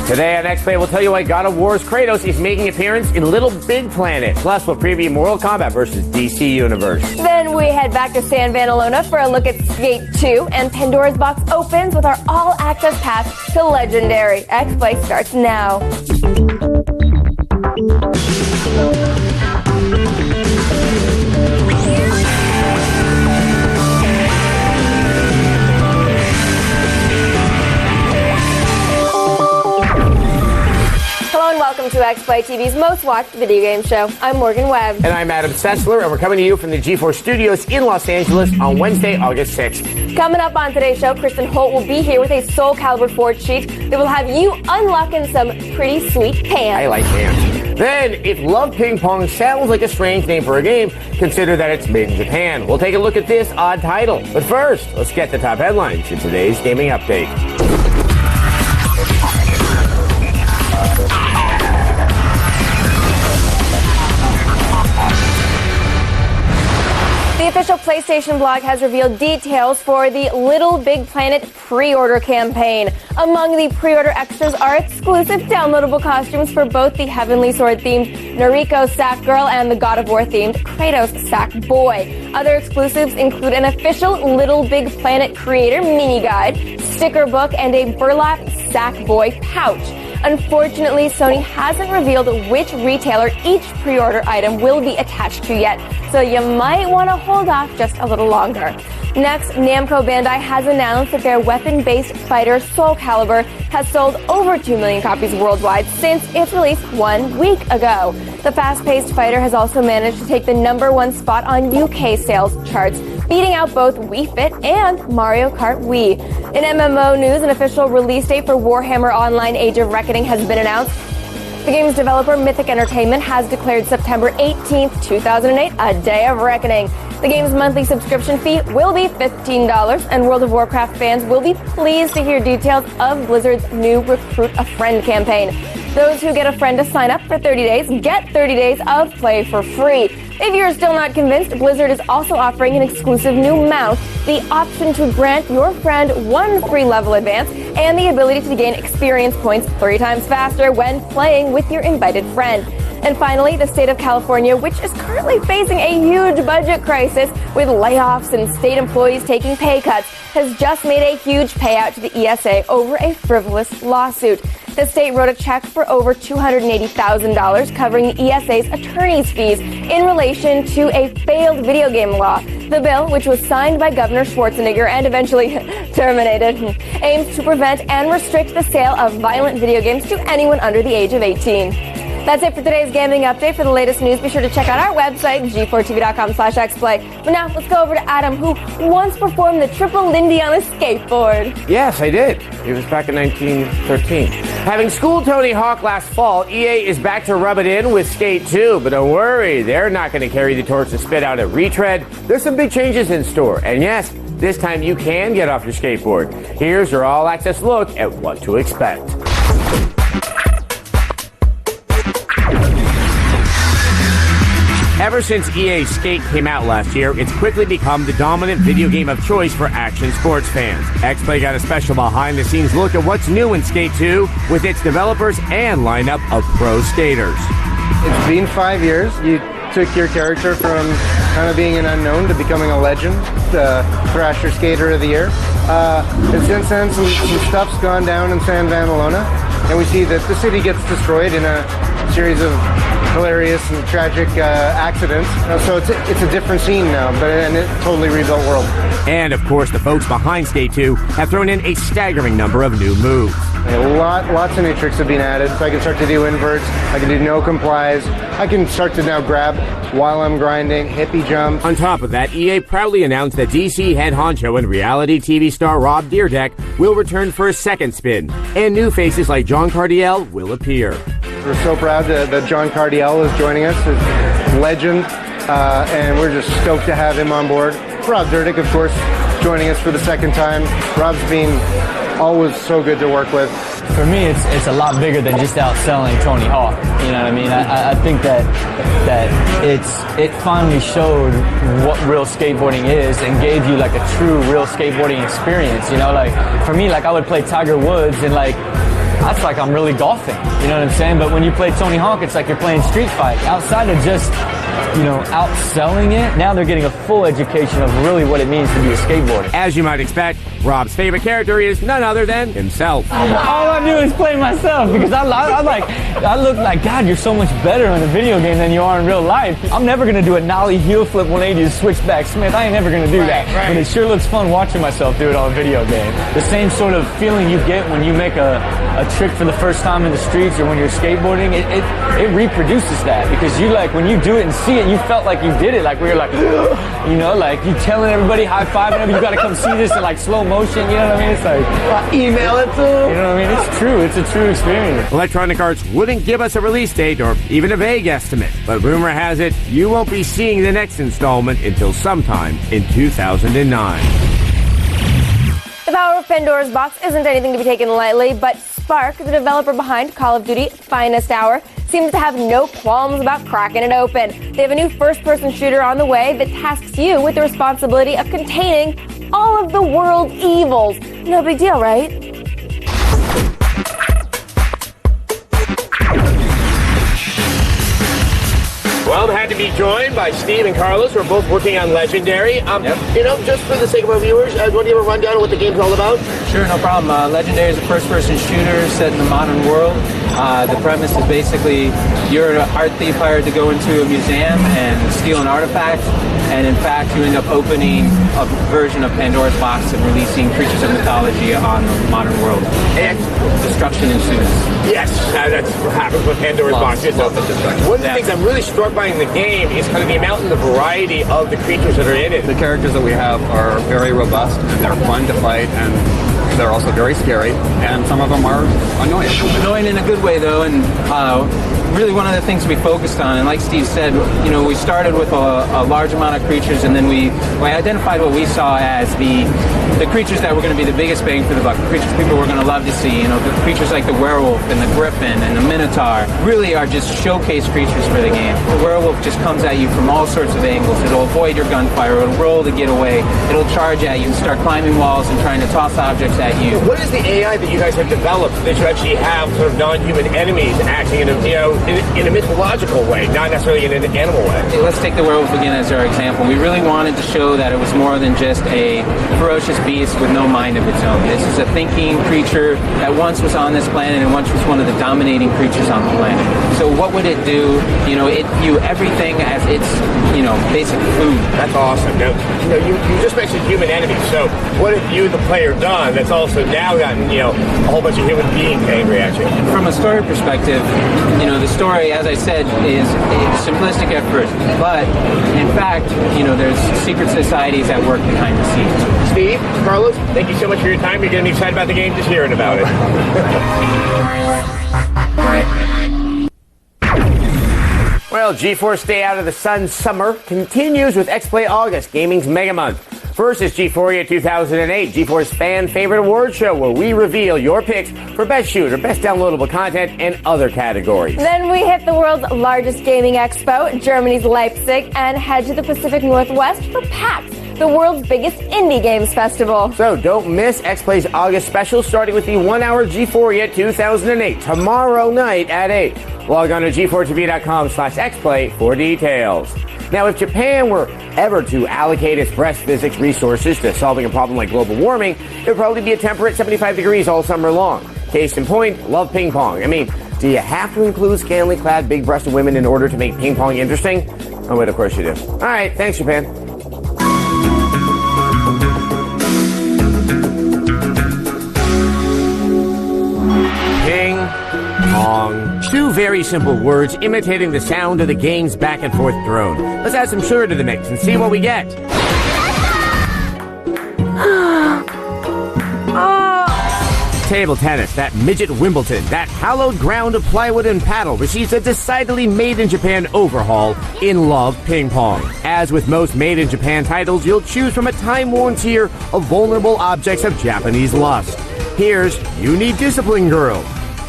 Today on X-Play, we'll tell you why God of War's Kratos is making an appearance in Little Big Planet. Plus, we'll preview Mortal Kombat versus DC Universe. Then we head back to San Vanalona for a look at Skate 2, and Pandora's Box opens with our all-access pass to Legendary. X-Play starts now. Hello and welcome to X-Play TV's most watched video game show. I'm Morgan Webb. And I'm Adam Sessler, and we're coming to you from the G4 Studios in Los Angeles on Wednesday, August 6th. Coming up on today's show, Kristen Holt will be here with a Soul Calibur Forge sheet that will have you unlocking some pretty sweet pants. I like pants. Then, if Love Ping Pong sounds like a strange name for a game, consider that it's made in Japan. We'll take a look at this odd title. But first, let's get the top headlines in today's gaming update. The official PlayStation blog has revealed details for the Little Big Planet pre-order campaign. Among the pre-order extras are exclusive downloadable costumes for both the Heavenly Sword-themed Noriko Sackgirl and the God of War-themed Kratos Sackboy. Other exclusives include an official Little Big Planet creator mini guide, sticker book, and a burlap Sackboy pouch. Unfortunately, Sony hasn't revealed which retailer each pre-order item will be attached to yet, so you might want to hold off just a little longer. Next, Namco Bandai has announced that their weapon-based fighter Soul Calibur has sold over 2 million copies worldwide since its release 1 week ago. The fast-paced fighter has also managed to take the #1 spot on UK sales charts, beating out both Wii Fit and Mario Kart Wii. In MMO news, an official release date for Warhammer Online Age of Reckoning has been announced. The game's developer, Mythic Entertainment, has declared September 18th, 2008, a day of reckoning. The game's monthly subscription fee will be $15, and World of Warcraft fans will be pleased to hear details of Blizzard's new Recruit a Friend campaign. Those who get a friend to sign up for 30 days get 30 days of play for free. If you're still not convinced, Blizzard is also offering an exclusive new mount, the option to grant your friend 1 free level advance, and the ability to gain experience points 3 times faster when playing with your invited friend. And finally, the state of California, which is currently facing a huge budget crisis with layoffs and state employees taking pay cuts, has just made a huge payout to the ESA over a frivolous lawsuit. The state wrote a check for over $280,000 covering the ESA's attorney's fees in relation to a failed video game law. The bill, which was signed by Governor Schwarzenegger and eventually terminated, aims to prevent and restrict the sale of violent video games to anyone under the age of 18. That's it for today's gaming update. For the latest news, be sure to check out our website, g4tv.com/xplay. But now, let's go over to Adam, who once performed the triple Lindy on a skateboard. Yes, I did. It was back in 1913. Having schooled Tony Hawk last fall, EA is back to rub it in with Skate 2. But don't worry, they're not going to carry the torch and spit out a retread. There's some big changes in store. And yes, this time you can get off your skateboard. Here's your all-access look at what to expect. Ever since EA Skate came out last year, it's quickly become the dominant video game of choice for action sports fans. X-Play got a special behind-the-scenes look at what's new in Skate 2 with its developers and lineup of pro skaters. It's been 5 years. You took your character from kind of being an unknown to becoming a legend, the Thrasher Skater of the Year. And since then, some stuff's gone down in San Vanalona, and we see that the city gets destroyed in a series of hilarious and tragic accidents. So it's a different scene now, but a totally rebuilt world. And of course, the folks behind Skate 2 have thrown in a staggering number of new moves. Lots of new tricks have been added. So I can start to do inverts, I can do no complies, I can start to now grab while I'm grinding, hippie jumps. On top of that, EA proudly announced that DC head honcho and reality TV star Rob Dyrdek will return for a second spin, and new faces like John Cardiel will appear. We're so proud that John Cardiel is joining us, as legend, and we're just stoked to have him on board. Rob Dyrdek, of course, joining us for the second time. Rob's been always so good to work with. For me, it's a lot bigger than just outselling Tony Hawk. You know what I mean? I think that it finally showed what real skateboarding is and gave you like a true real skateboarding experience. You know, like for me, like I would play Tiger Woods and like that's like I'm really golfing. You know what I'm saying? But when you play Tony Hawk, it's like you're playing Street Fight. Outside of just, outselling it, now they're getting a full education of really what it means to be a skateboarder. As you might expect, Rob's favorite character is none other than himself. All I do is play myself because I look like, God, you're so much better in a video game than you are in real life. I'm never going to do a nollie heel flip 180 to switchback Smith. I ain't never going to do that. Right. But it sure looks fun watching myself do it on a video game. The same sort of feeling you get when you make a trick for the first time in the streets or when you're skateboarding, it reproduces that because you when you do it and see it, you felt like you did it. Like we were like, like you telling everybody, high-fiving them, you got to come see this in slow motion. You know what I mean? It's like, email it to them. You know what I mean? It's true. It's a true experience. Electronic Arts wouldn't give us a release date or even a vague estimate, but rumor has it you won't be seeing the next installment until sometime in 2009. The power of Pandora's box isn't anything to be taken lightly, but Spark, the developer behind Call of Duty Finest Hour, seems to have no qualms about cracking it open. They have a new first-person shooter on the way that tasks you with the responsibility of containing all of the world's evils. No big deal, right? Well, I'm happy to be joined by Steve and Carlos, who are both working on Legendary. Just for the sake of our viewers, do you want to give a rundown of what the game's all about? Sure, no problem. Legendary is a first-person shooter set in the modern world. The premise is basically you're an art thief hired to go into a museum and steal an artifact, and in fact you end up opening a version of Pandora's box and releasing creatures of mythology on the modern world. And destruction ensues. Yes, that's what happens with Pandora's box. One of the things I'm really struck by in the game is kind of the amount and the variety of the creatures that are in it. The characters that we have are very robust, and they're fun to fight, and they're also very scary, and some of them are annoying. Annoying in a good way, though, and really one of the things we focused on, and like Steve said, we started with a large amount of creatures, and then we identified what we saw as the creatures that were going to be the biggest bang for the buck, the creatures people were going to love to see. The creatures like the werewolf and the griffin and the minotaur really are just showcase creatures for the game. The werewolf just comes at you from all sorts of angles. It'll avoid your gunfire, it'll roll to get away, it'll charge at you and start climbing walls and trying to toss objects at you. What is the AI that you guys have developed that you actually have sort of non-human enemies acting in a mythological way, not necessarily in an animal way? Let's take the werewolf again as our example. We really wanted to show that it was more than just a ferocious beast with no mind of its own. This is a thinking creature that once was on this planet and once was one of the dominating creatures on the planet. So what would it do? It view everything as its, basic food. That's awesome. Now, you just mentioned human enemies. So what have you, the player, done that's also now gotten, a whole bunch of human beings angry at you? From a story perspective, the story, as I said, is a simplistic at first, but in fact, there's secret societies that work behind the scenes. Steve, Carlos, thank you so much for your time. You're going to be excited about the game just hearing about it. Well, GeForce Stay Out of the Sun Summer continues with X-Play August, gaming's mega month. First is G4 2008, GeForce fan favorite award show, where we reveal your picks for best shooter, best downloadable content, and other categories. Then we hit the world's largest gaming expo, Germany's Leipzig, and head to the Pacific Northwest for PAX, the world's biggest indie games festival. So don't miss X-Play's August special, starting with the 1-hour G4 2008, tomorrow night at 8. Log on to g4tv.com/xplay for details. Now, if Japan were ever to allocate its breast physics resources to solving a problem like global warming, it would probably be a temperate 75 degrees all summer long. Case in point, love ping pong. Do you have to include scantily clad, big-breasted women in order to make ping pong interesting? Oh, wait, of course you do. All right, thanks, Japan. Ping pong. Two very simple words imitating the sound of the game's back and forth drone. Let's add some sugar to the mix and see what we get. Table tennis, that midget Wimbledon, that hallowed ground of plywood and paddle receives a decidedly made-in-Japan overhaul in Love Ping Pong. As with most made-in-Japan titles, you'll choose from a time-worn tier of vulnerable objects of Japanese lust. Here's You Need Discipline Girl,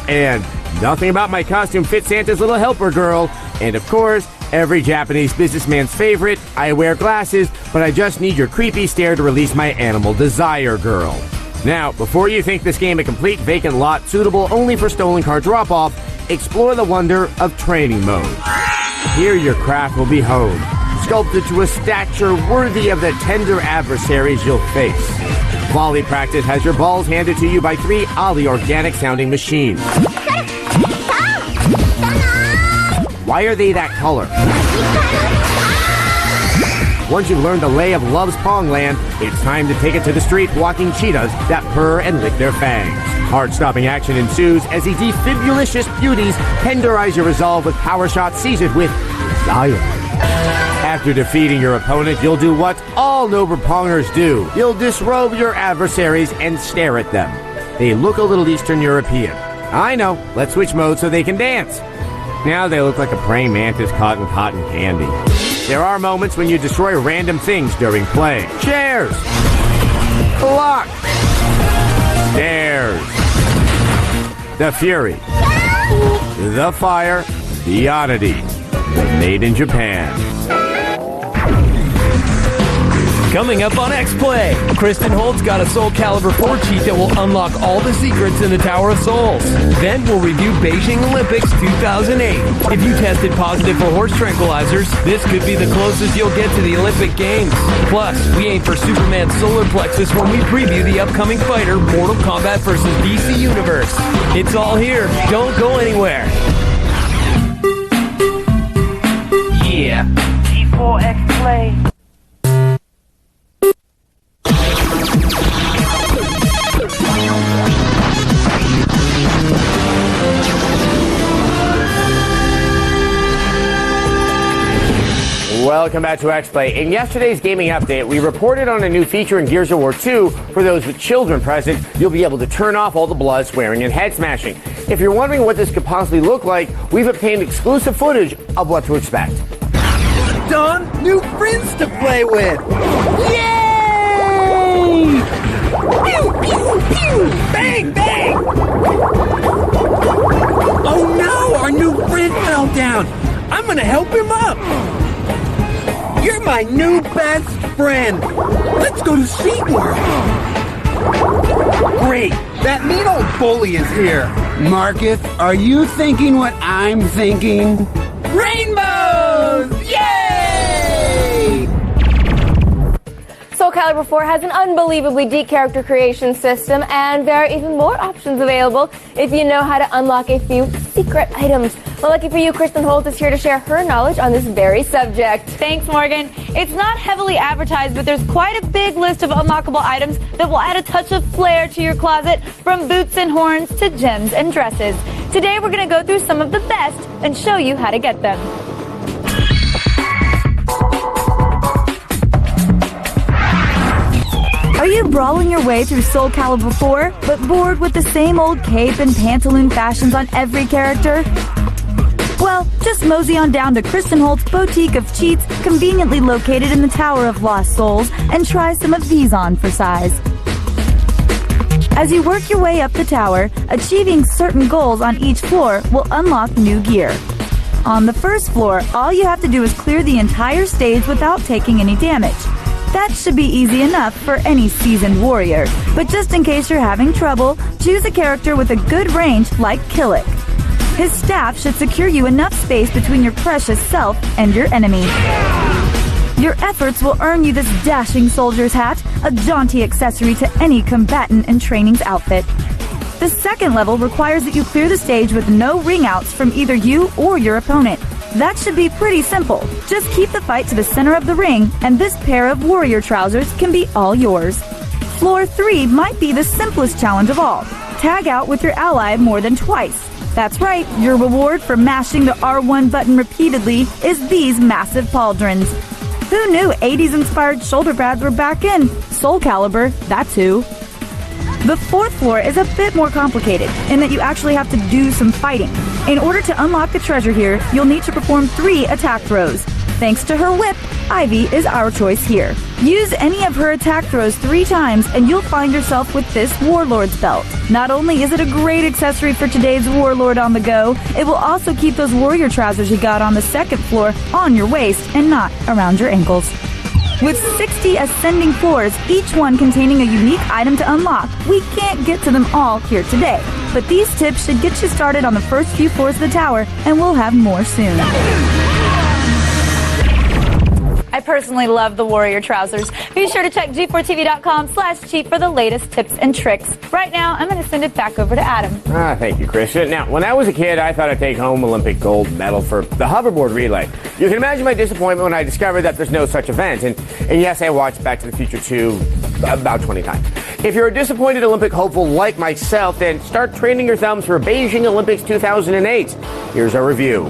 and Nothing About My Costume Fits Santa's Little Helper Girl, and of course, every Japanese businessman's favorite, I wear glasses, but I just need your creepy stare to release my animal desire girl. Now, before you think this game a complete vacant lot suitable only for stolen car drop-off, explore the wonder of training mode. Here your craft will be honed, sculpted to a stature worthy of the tender adversaries you'll face. Volley practice has your balls handed to you by 3 oddly organic-sounding machines. Why are they that color? Once you've learned the lay of Love's Pongland, it's time to take it to the street walking cheetahs that purr and lick their fangs. Heart-stopping action ensues as the defibulicious beauties tenderize your resolve with power shots seasoned with desire. After defeating your opponent, you'll do what all noble pongers do. You'll disrobe your adversaries and stare at them. They look a little Eastern European. I know, let's switch modes so they can dance. Now they look like a praying mantis caught in cotton candy. There are moments when you destroy random things during play. Chairs, clocks, stairs, the fury, the fire, the oddity, the made in Japan. Coming up on X-Play, Kristen Holt's got a Soul Calibur 4 cheat that will unlock all the secrets in the Tower of Souls. Then we'll review Beijing Olympics 2008. If you tested positive for horse tranquilizers, this could be the closest you'll get to the Olympic Games. Plus, we aim for Superman's solar plexus when we preview the upcoming fighter Mortal Kombat vs. DC Universe. It's all here. Don't go anywhere. Yeah. G4 X-Play. Welcome back to X-Play. In yesterday's gaming update, we reported on a new feature in Gears of War 2. For those with children present, you'll be able to turn off all the blood, swearing, and head smashing. If you're wondering what this could possibly look like, we've obtained exclusive footage of what to expect. Don, new friends to play with! Yay! Pew, pew, pew! Bang, bang! Oh no, our new friend fell down! I'm gonna help him up! You're my new best friend! Let's go to SeaWorld! Great! That mean old bully is here! Marcus, are you thinking what I'm thinking? Rainbows! Yay! Soul Calibur 4 has an unbelievably deep character creation system, and there are even more options available if you know how to unlock a few secret items. Well, lucky for you, Kristen Holt is here to share her knowledge on this very subject. Thanks, Morgan. It's not heavily advertised, but there's quite a big list of unlockable items that will add a touch of flair to your closet, from boots and horns to gems and dresses. Today, we're going to go through some of the best and show you how to get them. Are you brawling your way through Soul Calibur 4, but bored with the same old cape and pantaloon fashions on every character? Well, just mosey on down to Kristen Holt's boutique of cheats, conveniently located in the Tower of Lost Souls, and try some of these on for size. As you work your way up the tower, achieving certain goals on each floor will unlock new gear. On the first floor, all you have to do is clear the entire stage without taking any damage. That should be easy enough for any seasoned warrior, but just in case you're having trouble, choose a character with a good range like Killick. His staff should secure you enough space between your precious self and your enemy. Your efforts will earn you this dashing soldier's hat, a jaunty accessory to any combatant in training's outfit. The second level requires that you clear the stage with no ring outs from either you or your opponent. That should be pretty simple. Just keep the fight to the center of the ring, and this pair of warrior trousers can be all yours. Floor 3 might be the simplest challenge of all. Tag out with your ally more than twice. That's right, your reward for mashing the R1 button repeatedly is these massive pauldrons. Who knew 80s-inspired shoulder pads were back in? Soul Calibur, that's who. The fourth floor is a bit more complicated in that you actually have to do some fighting. In order to unlock the treasure here, you'll need to perform 3 attack throws. Thanks to her whip, Ivy is our choice here. Use any of her attack throws 3 times and you'll find yourself with this Warlord's belt. Not only is it a great accessory for today's Warlord on the go, it will also keep those warrior trousers you got on the second floor on your waist and not around your ankles. With 60 ascending floors, each one containing a unique item to unlock. We can't get to them all here today, but these tips should get you started on the first few floors of the tower, and we'll have more soon. I personally love the Warrior trousers. Be sure to check g4tv.com/cheat for the latest tips and tricks. Right now, I'm going to send it back over to Adam. Thank you, Christian. Now, when I was a kid, I thought I'd take home Olympic gold medal for the hoverboard relay. You can imagine my disappointment when I discovered that there's no such event. And yes, I watched Back to the Future 2 about 20 times. If you're a disappointed Olympic hopeful like myself, then start training your thumbs for Beijing Olympics 2008. Here's our review.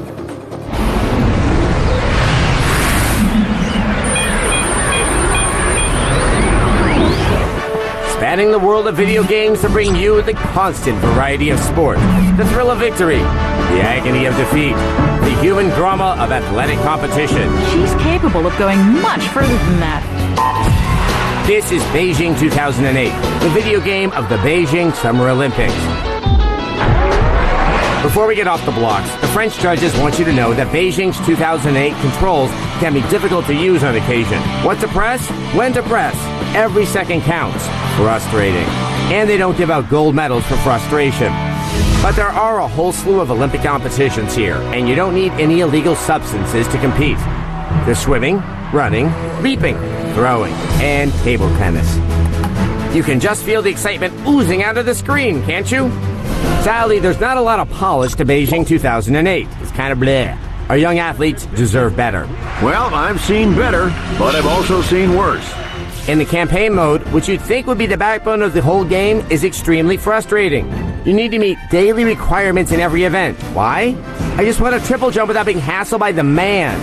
Spanning the world of video games to bring you the constant variety of sport, the thrill of victory, the agony of defeat, the human drama of athletic competition. She's capable of going much further than that. This is Beijing 2008, the video game of the Beijing Summer Olympics. Before we get off the blocks, the French judges want you to know that Beijing's 2008 controls can be difficult to use on occasion. What to press? When to press? Every second counts. Frustrating. And they don't give out gold medals for frustration. But there are a whole slew of Olympic competitions here, and you don't need any illegal substances to compete. There's swimming, running, leaping, throwing, and table tennis. You can just feel the excitement oozing out of the screen, can't you? Sadly, there's not a lot of polish to Beijing 2008. It's kind of bleh. Our young athletes deserve better. Well, I've seen better, but I've also seen worse. In the campaign mode, which you'd think would be the backbone of the whole game, is extremely frustrating. You need to meet daily requirements in every event. Why? I just want a triple jump without being hassled by the man.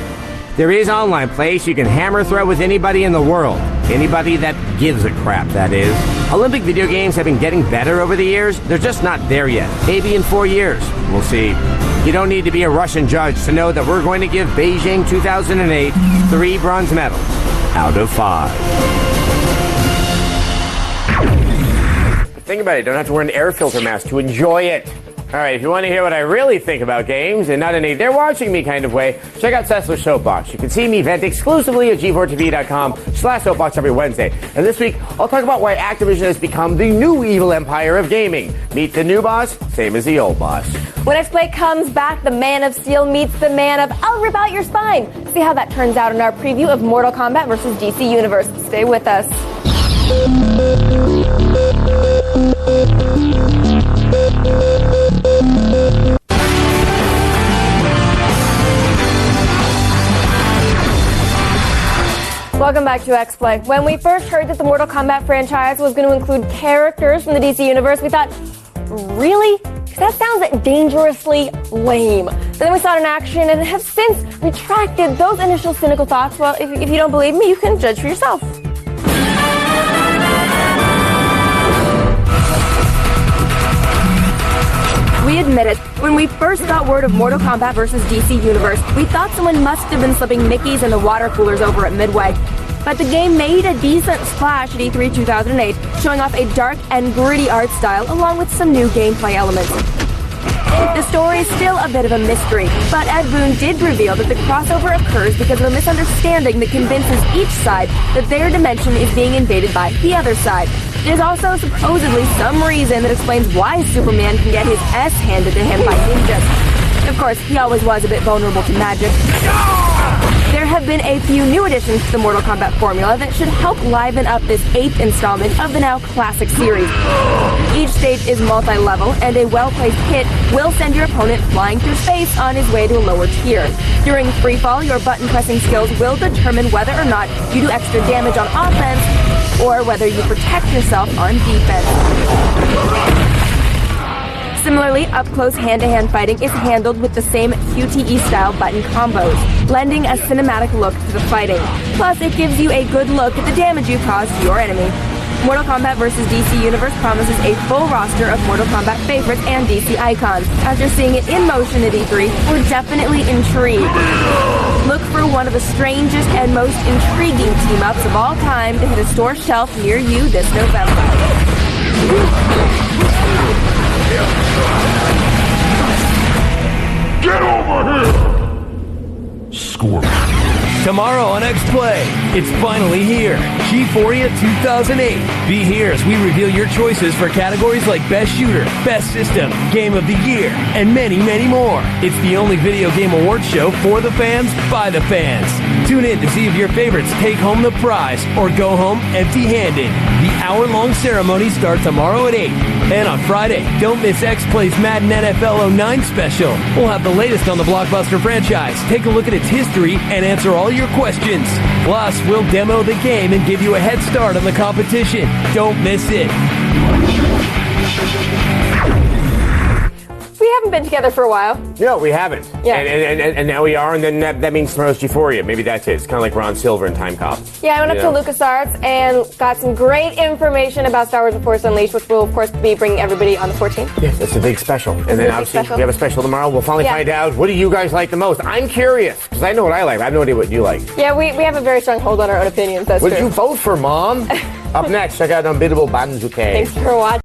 There is online play, so you can hammer throw with anybody in the world. Anybody that gives a crap, that is. Olympic video games have been getting better over the years. They're just not there yet. Maybe in 4 years. We'll see. You don't need to be a Russian judge to know that we're going to give Beijing 2008 3 bronze medals out of 5. Think about it. You don't have to wear an air filter mask to enjoy it. All right, if you want to hear what I really think about games, and not in a they're watching me kind of way, check out Sessler's Soapbox. You can see me vent exclusively at g4tv.com/soapbox every Wednesday. And this week, I'll talk about why Activision has become the new evil empire of gaming. Meet the new boss, same as the old boss. When X-Play comes back, the Man of Steel meets the man of I'll rip out your spine. See how that turns out in our preview of Mortal Kombat vs. DC Universe. Stay with us. Welcome back to X-Play. When we first heard that the Mortal Kombat franchise was going to include characters from the DC Universe, we thought, really? That sounds dangerously lame. But then we saw it in action and have since retracted those initial cynical thoughts. Well, if you don't believe me, you can judge for yourself. We admit it, when we first got word of Mortal Kombat vs. DC Universe, we thought someone must have been slipping Mickeys into water coolers over at Midway. But the game made a decent splash at E3 2008, showing off a dark and gritty art style along with some new gameplay elements. The story is still a bit of a mystery, but Ed Boon did reveal that the crossover occurs because of a misunderstanding that convinces each side that their dimension is being invaded by the other side. There's also supposedly some reason that explains why Superman can get his S handed to him by ninjas. Of course, he always was a bit vulnerable to magic. There have been a few new additions to the Mortal Kombat formula that should help liven up this 8th installment of the now classic series. Each stage is multi-level, and a well-placed hit will send your opponent flying through space on his way to a lower tier. During freefall, your button-pressing skills will determine whether or not you do extra damage on offense, or whether you protect yourself on defense. Similarly, up-close hand-to-hand fighting is handled with the same QTE-style button combos, lending a cinematic look to the fighting. Plus, it gives you a good look at the damage you cause to your enemy. Mortal Kombat vs. DC Universe promises a full roster of Mortal Kombat favorites and DC icons. After seeing it in motion at E3, we're definitely intrigued. Look for one of the strangest and most intriguing team-ups of all time to hit a store shelf near you this November. Get over here! Scorpion. Tomorrow on X-Play, it's finally here. G4ia 2008. Be here as we reveal your choices for categories like Best Shooter, Best System, Game of the Year, and many, many more. It's the only video game awards show for the fans, by the fans. Tune in to see if your favorites take home the prize or go home empty-handed. The hour-long ceremony starts tomorrow at 8. And on Friday, don't miss X-Play's Madden NFL 09 special. We'll have the latest on the blockbuster franchise, take a look at its history, and answer all your questions. Plus, we'll demo the game and give you a head start on the competition. Don't miss it. We haven't been together for a while. No, we haven't. Yeah. And now we are, and then that means tomorrow's G4ia. Maybe that's it. It's kind of like Ron Silver and Time Cop. Yeah, I went up to LucasArts and got some great information about Star Wars The Force Unleashed, which we'll, of course, be bringing everybody on the 14th. Yes, it's a big special. And then obviously we have a special tomorrow. We'll finally find out, what do you guys like the most? I'm curious, because I know what I like. I have no idea what you like. Yeah, we have a very strong hold on our own opinions. That's What true. did you vote for, Mom? Up next, check out Unbeatable Banzuke. Thanks for watching.